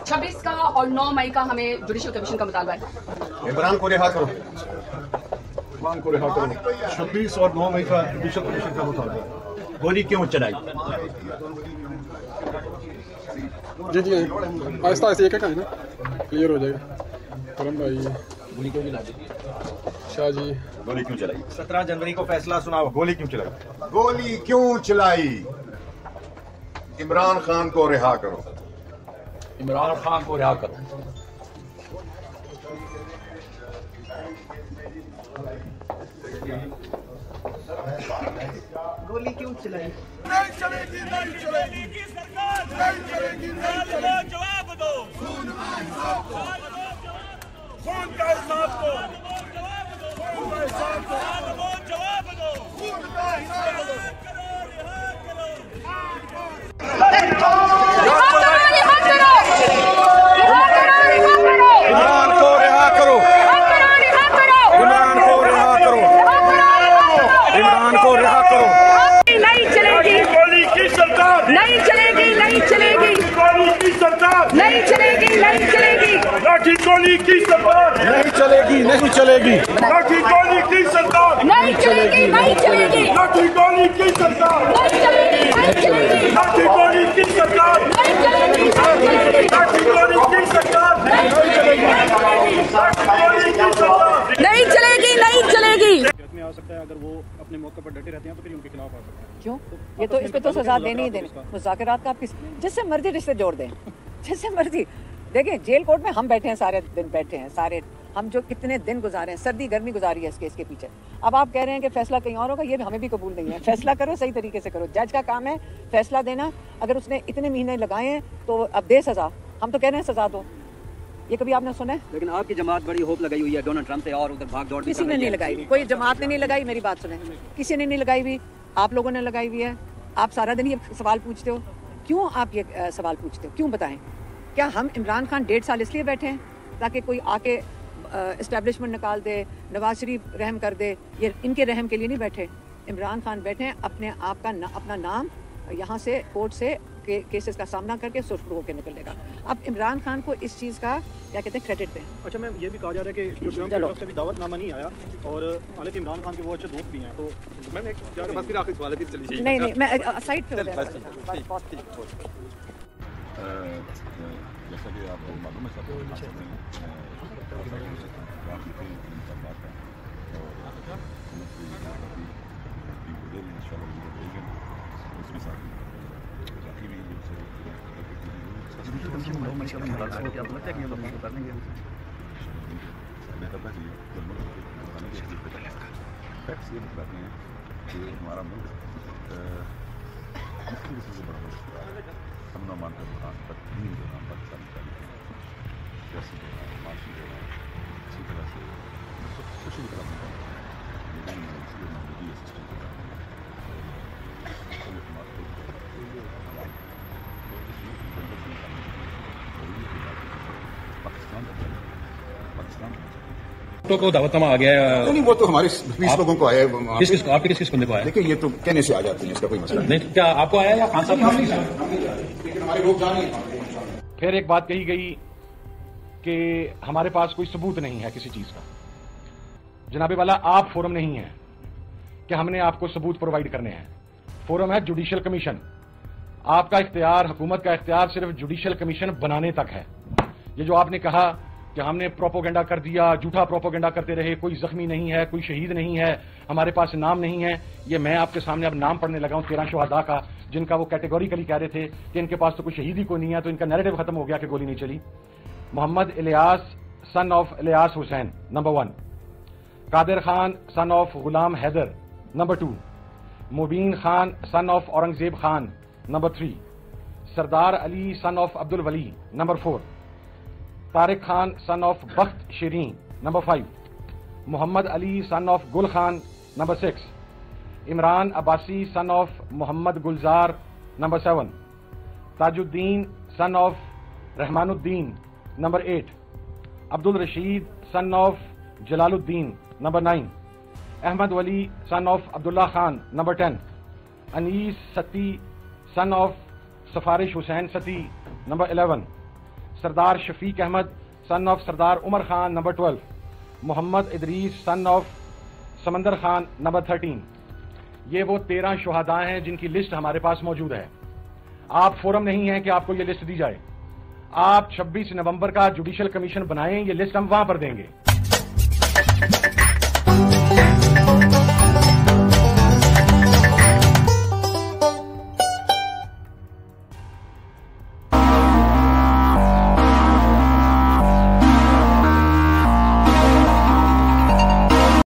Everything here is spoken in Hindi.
26 का और 9 मई का हमें जुडिशल कमीशन का मुतालबा है। इमरान को रिहा करो। 26 और 9 मई का जुडिशल कमीशन का मुतालबा। गोली क्यों चलाई? जी जी आहिस्ता आहिस्ता एक है ना, क्लियर हो जाएगा। करम भाई गोली क्यों चलाई? शाह जी गोली क्यों चलाई? 17 जनवरी को फैसला सुनाओ, गोली क्यों चलाई? गोली क्यों चलाई? इमरान खान को रिहा करो। इमरान खान को रिहा करो। गोली क्यों चलाई? नहीं चलेगी, नहीं चलेगी सरकार, नहीं चलेगी, नहीं चलेगी। जवाब दो, खून का हिसाब दो, खून का हिसाब दो, खून का हिसाब दो, जवाब दो, खून का हिसाब दो। इमरान को रिहा करो। इमरान को रिहा करो। इमरान को रिहा करो। नहीं चलेगी गोली की सरकार, नहीं चलेगी, नहीं चलेगी, गोली की सरकार, नहीं चलेगी, नहीं चलेगी, लाठी गोली की सरकार, नहीं चलेगी, नहीं चलेगी। लाठी गोली की सरकार, नहीं चलेगी, नहीं चलेगी, लाठी गोली की सरकार, नहीं चलेगी, नहीं चलेगी, लाठी गोली की सरकार, नहीं चलेगी, नहीं चलेगी, लाठी गोली की सरकार, नहीं चलेगी, नहीं चलेगी, लाठी गोली की सरकार। नहीं चलेगी, नहीं चलेगी। में आ सकता है, अगर वो अपने मौके पर डटे रहते हैं तो फिर उनके खिलाफ आ सकता है। क्यों? ये तो इस पे तो सजा देनी ही देनी। मुज़ाकरात का आप जिससे मर्जी रिश्ते जोड़ दें, जिससे मर्जी। देखिए जेल कोर्ट में हम बैठे हैं, सारे दिन बैठे हैं, सारे हम जो कितने दिन गुजारे हैं, सर्दी गर्मी गुजारी है इस केस के पीछे। अब आप कह रहे हैं कि फैसला कहीं और होगा, ये हमें भी कबूल नहीं है। फैसला करो, सही तरीके से करो। जज का काम है फैसला देना। अगर उसने इतने महीने लगाए हैं तो अब दे सजा। हम तो कह रहे हैं सजा दो। ये कभी आपने सुना है? लेकिन आपकी जमात बड़ी होप लगाई हुई है डोनाल्ड ट्रंप से और उधर भाग दौड़ किसी ने नहीं लगाई हुई, कोई जमात ने नहीं लगाई। मेरी बात सुने, किसी ने नहीं लगाई हुई, आप लोगों ने लगाई हुई है। आप सारा दिन ये सवाल पूछते हो, क्यों आप ये सवाल पूछते हो? क्यों बताएं? क्या हम इमरान खान 1.5 साल इसलिए बैठे हैं ताकि कोई आके इस्टेब्लिशमेंट निकाल दे, नवाज शरीफ रहम कर दे? ये इनके रहम के लिए नहीं बैठे। इमरान खान बैठे हैं अपने आप का अपना नाम यहाँ से कोर्ट से केसेस का सामना करके सुरखरू होकर निकलेगा। अब इमरान खान को इस चीज़ का क्या कहते हैं क्रेडिट दें। अच्छा मैम, ये भी कहा जा रहा है कि जो ट्रंप की तरफ से भी दावतनामा नहीं आया और हालांकि इमरान खान के वो अच्छे दोस्त भी हैं, तो मैम एक बस फिर आखिरी सवाल है, फिर चलिए। नहीं नहीं, मैं साइड पे हो जाए। जैसा कि आपको मालूम है फैक्ट्स ये बताते हैं कि हमारा मुल्क मुख्य किस्म से बड़ा मुल्क हम न मानते दौरान बदतमीन दौरान पाकिस्तान सियासी दौरान माशी दौरान इसी तरह से कुछ भी कदम लेकिन इसलिए मोदी सिस्टम के कारण को दावतनामा आ गया है। नहीं वो तो हमारे 20 लोगों को आया है। आपके किस बंदे को आया? देखिए ये तो कहने से आ जाते हैं, इसका कोई मसला नहीं। क्या आपको आया या खान साहब? लेकिन हमारे लोग जाने। फिर एक बात कही गई कि हमारे पास कोई सबूत नहीं है किसी चीज का। जनाबे वाला, आप फोरम नहीं है कि हमने आपको सबूत प्रोवाइड करने हैं। फोरम है जुडिशियल कमीशन। आपका इख्तियार, हुकूमत का इख्तियार सिर्फ जुडिशियल कमीशन बनाने तक है। ये जो आपने कहा कि हमने प्रोपोगेंडा कर दिया, झूठा प्रोपोगेंडा करते रहे, कोई जख्मी नहीं है, कोई शहीद नहीं है, हमारे पास नाम नहीं है, ये मैं आपके सामने अब नाम पढ़ने लगा हूं 13 शहादा का, जिनका वो कैटेगोरिकली कह रहे थे कि इनके पास तो कोई शहीद ही कोई नहीं है, तो इनका नैरेटिव खत्म हो गया कि गोली नहीं चली। Mohammad Ilyas son of Ilyas Hussain number 1, Qadir Khan son of Ghulam Haider number 2, Mubeen Khan son of Aurangzeb Khan number 3, Sardar Ali son of Abdul Wali number 4, Tariq Khan son of Bakht Shireen number 5, Mohammad Ali son of Gul Khan number 6, Imran Abbasi son of Mohammad Gulzar number 7, Tajuddin son of Rahmanuddin number 8, Abdul Rashid son of Jalaluddin number 9, Ahmed Wali son of Abdullah Khan number 10, Anees Satti son of Sifarish Hussain Satti number 11, Sardar Shafiq Ahmed son of Sardar Umar Khan number 12, Mohammad Idrees son of Samandar Khan number 13। ये वो 13 शुहदा हैं जिनकी लिस्ट हमारे पास मौजूद है। आप फोरम नहीं है कि आपको ये लिस्ट दी जाए। आप 26 नवंबर का जुडिशियल कमीशन बनाएं, ये लिस्ट हम वहां पर देंगे।